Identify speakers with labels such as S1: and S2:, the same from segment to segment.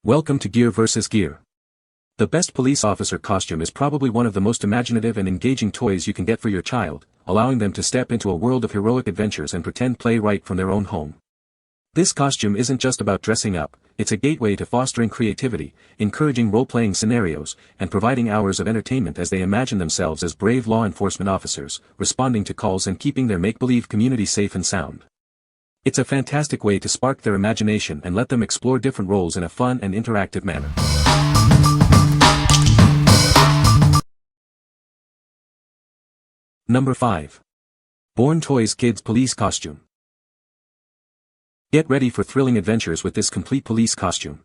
S1: Welcome to Gear vs. Gear. The best police officer costume is probably one of the most imaginative and engaging toys you can get for your child, allowing them to step into a world of heroic adventures and pretend play right from their own home. This costume isn't just about dressing up, it's a gateway to fostering creativity, encouraging role-playing scenarios, and providing hours of entertainment as they imagine themselves as brave law enforcement officers, responding to calls and keeping their make-believe community safe and sound. It's a fantastic way to spark their imagination and let them explore different roles in a fun and interactive manner. Number 5. Born Toys Kids Police Costume. Get ready for thrilling adventures with this complete police costume.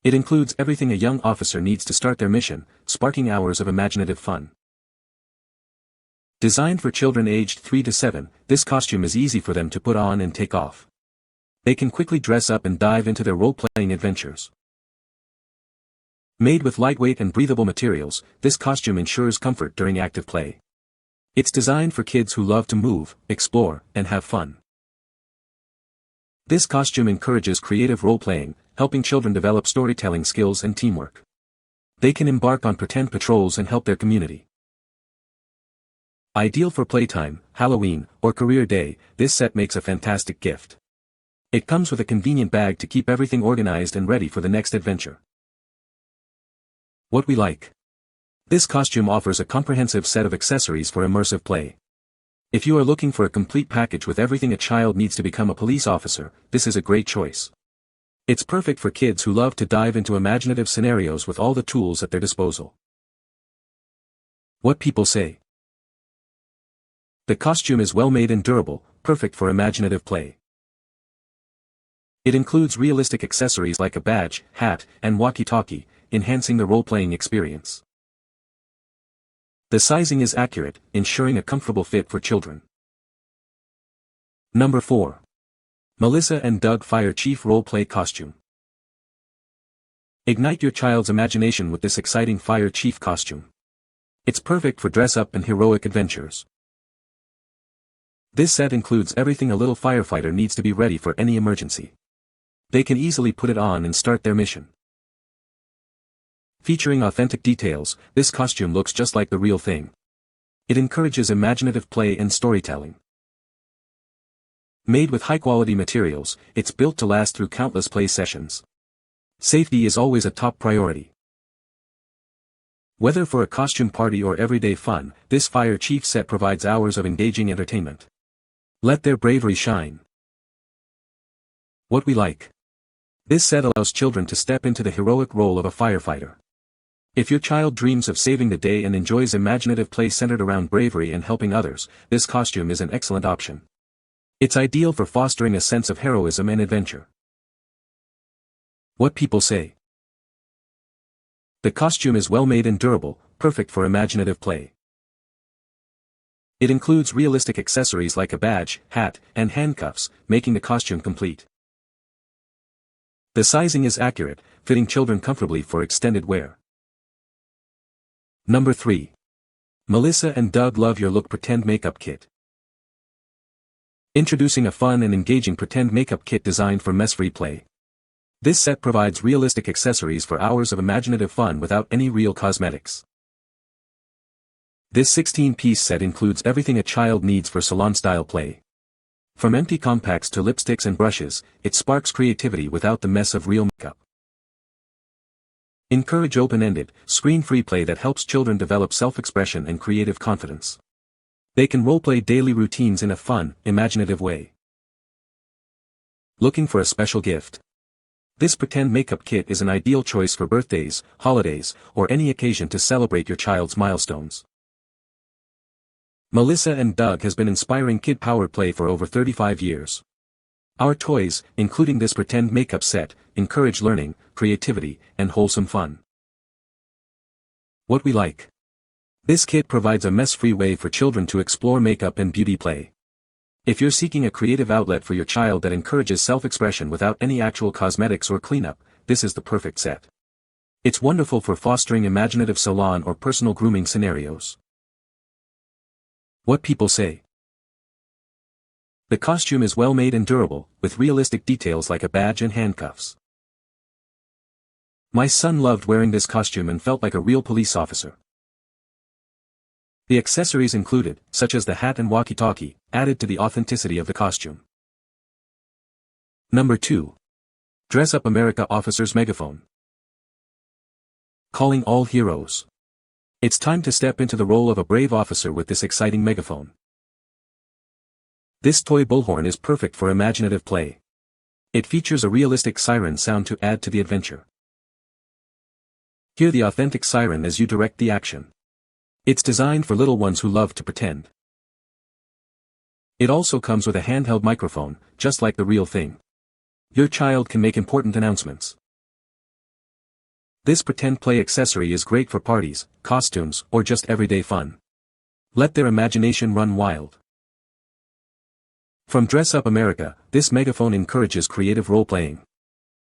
S1: It includes everything a young officer needs to start their mission, sparking hours of imaginative fun. Designed for children aged 3 to 7, this costume is easy for them to put on and take off. They can quickly dress up and dive into their role-playing adventures. Made with lightweight and breathable materials, this costume ensures comfort during active play. It's designed for kids who love to move, explore, and have fun. This costume encourages creative role-playing, helping children develop storytelling skills and teamwork. They can embark on pretend patrols and help their community. Ideal for playtime, Halloween, or career day, this set makes a fantastic gift. It comes with a convenient bag to keep everything organized and ready for the next adventure. What we like. This costume offers a comprehensive set of accessories for immersive play. If you are looking for a complete package with everything a child needs to become a police officer, this is a great choice. It's perfect for kids who love to dive into imaginative scenarios with all the tools at their disposal. What people say. The costume is well made and durable, perfect for imaginative play. It includes realistic accessories like a badge, hat, and walkie-talkie, enhancing the role-playing experience. The sizing is accurate, ensuring a comfortable fit for children. Number 4. Melissa and Doug Fire Chief Role-Play Costume. Ignite your child's imagination with this exciting Fire Chief costume. It's perfect for dress-up and heroic adventures. This set includes everything a little firefighter needs to be ready for any emergency. They can easily put it on and start their mission. Featuring authentic details, this costume looks just like the real thing. It encourages imaginative play and storytelling. Made with high-quality materials, it's built to last through countless play sessions. Safety is always a top priority. Whether for a costume party or everyday fun, this Fire Chief set provides hours of engaging entertainment. Let their bravery shine. What we like. This set allows children to step into the heroic role of a firefighter. If your child dreams of saving the day and enjoys imaginative play centered around bravery and helping others, this costume is an excellent option. It's ideal for fostering a sense of heroism and adventure. What people say. The costume is well made and durable, perfect for imaginative play. It includes realistic accessories like a badge, hat, and handcuffs, making the costume complete. The sizing is accurate, fitting children comfortably for extended wear. Number 3. Melissa and Doug Love Your Look Pretend Makeup Kit. Introducing a fun and engaging pretend makeup kit designed for mess-free play. This set provides realistic accessories for hours of imaginative fun without any real cosmetics. This 16-piece set includes everything a child needs for salon-style play. From empty compacts to lipsticks and brushes, it sparks creativity without the mess of real makeup. Encourage open-ended, screen-free play that helps children develop self-expression and creative confidence. They can role-play daily routines in a fun, imaginative way. Looking for a special gift? This pretend makeup kit is an ideal choice for birthdays, holidays, or any occasion to celebrate your child's milestones. Melissa and Doug has been inspiring kid-powered play for over 35 years. Our toys, including this pretend makeup set, encourage learning, creativity, and wholesome fun. What we like. This kit provides a mess-free way for children to explore makeup and beauty play. If you're seeking a creative outlet for your child that encourages self-expression without any actual cosmetics or cleanup, this is the perfect set. It's wonderful for fostering imaginative salon or personal grooming scenarios. What people say. The costume is well made and durable, with realistic details like a badge and handcuffs. My son loved wearing this costume and felt like a real police officer. The accessories included, such as the hat and walkie-talkie, added to the authenticity of the costume. Number 2. Dress Up America Officer's Megaphone. Calling all heroes. It's time to step into the role of a brave officer with this exciting megaphone. This toy bullhorn is perfect for imaginative play. It features a realistic siren sound to add to the adventure. Hear the authentic siren as you direct the action. It's designed for little ones who love to pretend. It also comes with a handheld microphone, just like the real thing. Your child can make important announcements. This pretend play accessory is great for parties, costumes, or just everyday fun. Let their imagination run wild. From Dress Up America, this megaphone encourages creative role-playing.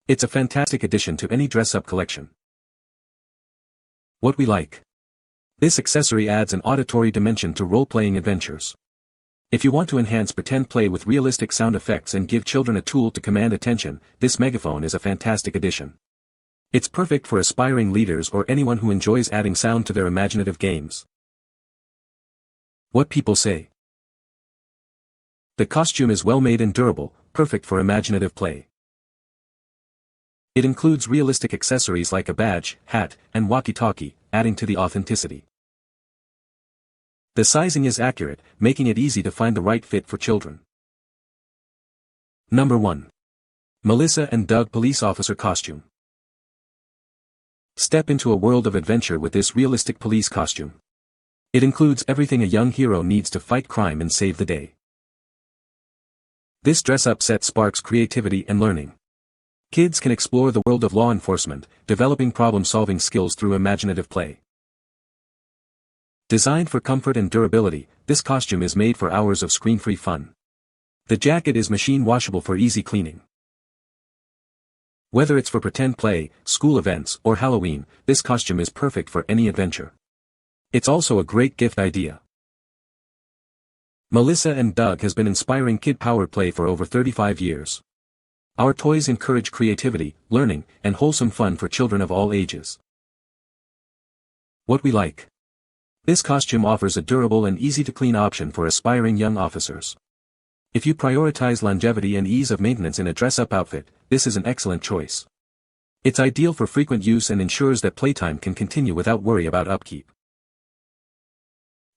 S1: It's a fantastic addition to any dress-up collection. What we like. This accessory adds an auditory dimension to role-playing adventures. If you want to enhance pretend play with realistic sound effects and give children a tool to command attention, this megaphone is a fantastic addition. It's perfect for aspiring leaders or anyone who enjoys adding sound to their imaginative games. What people say. The costume is well made and durable, perfect for imaginative play. It includes realistic accessories like a badge, hat, and walkie-talkie, adding to the authenticity. The sizing is accurate, making it easy to find the right fit for children. Number 1. Melissa and Doug Police Officer Costume. Step into a world of adventure with this realistic police costume. It includes everything a young hero needs to fight crime and save the day. This dress-up set sparks creativity and learning. Kids can explore the world of law enforcement, developing problem-solving skills through imaginative play. Designed for comfort and durability, this costume is made for hours of screen-free fun. The jacket is machine washable for easy cleaning. Whether it's for pretend play, school events, or Halloween, this costume is perfect for any adventure. It's also a great gift idea. Melissa and Doug has been inspiring kid-powered play for over 35 years. Our toys encourage creativity, learning, and wholesome fun for children of all ages. What we like. This costume offers a durable and easy-to-clean option for aspiring young officers. If you prioritize longevity and ease of maintenance in a dress-up outfit, this is an excellent choice. It's ideal for frequent use and ensures that playtime can continue without worry about upkeep.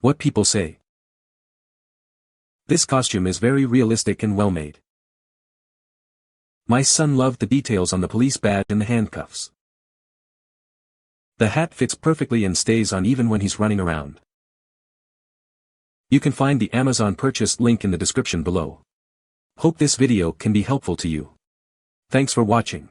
S1: What people say. This costume is very realistic and well-made. My son loved the details on the police badge and the handcuffs. The hat fits perfectly and stays on even when he's running around. You can find the Amazon purchase link in the description below. Hope this video can be helpful to you. Thanks for watching.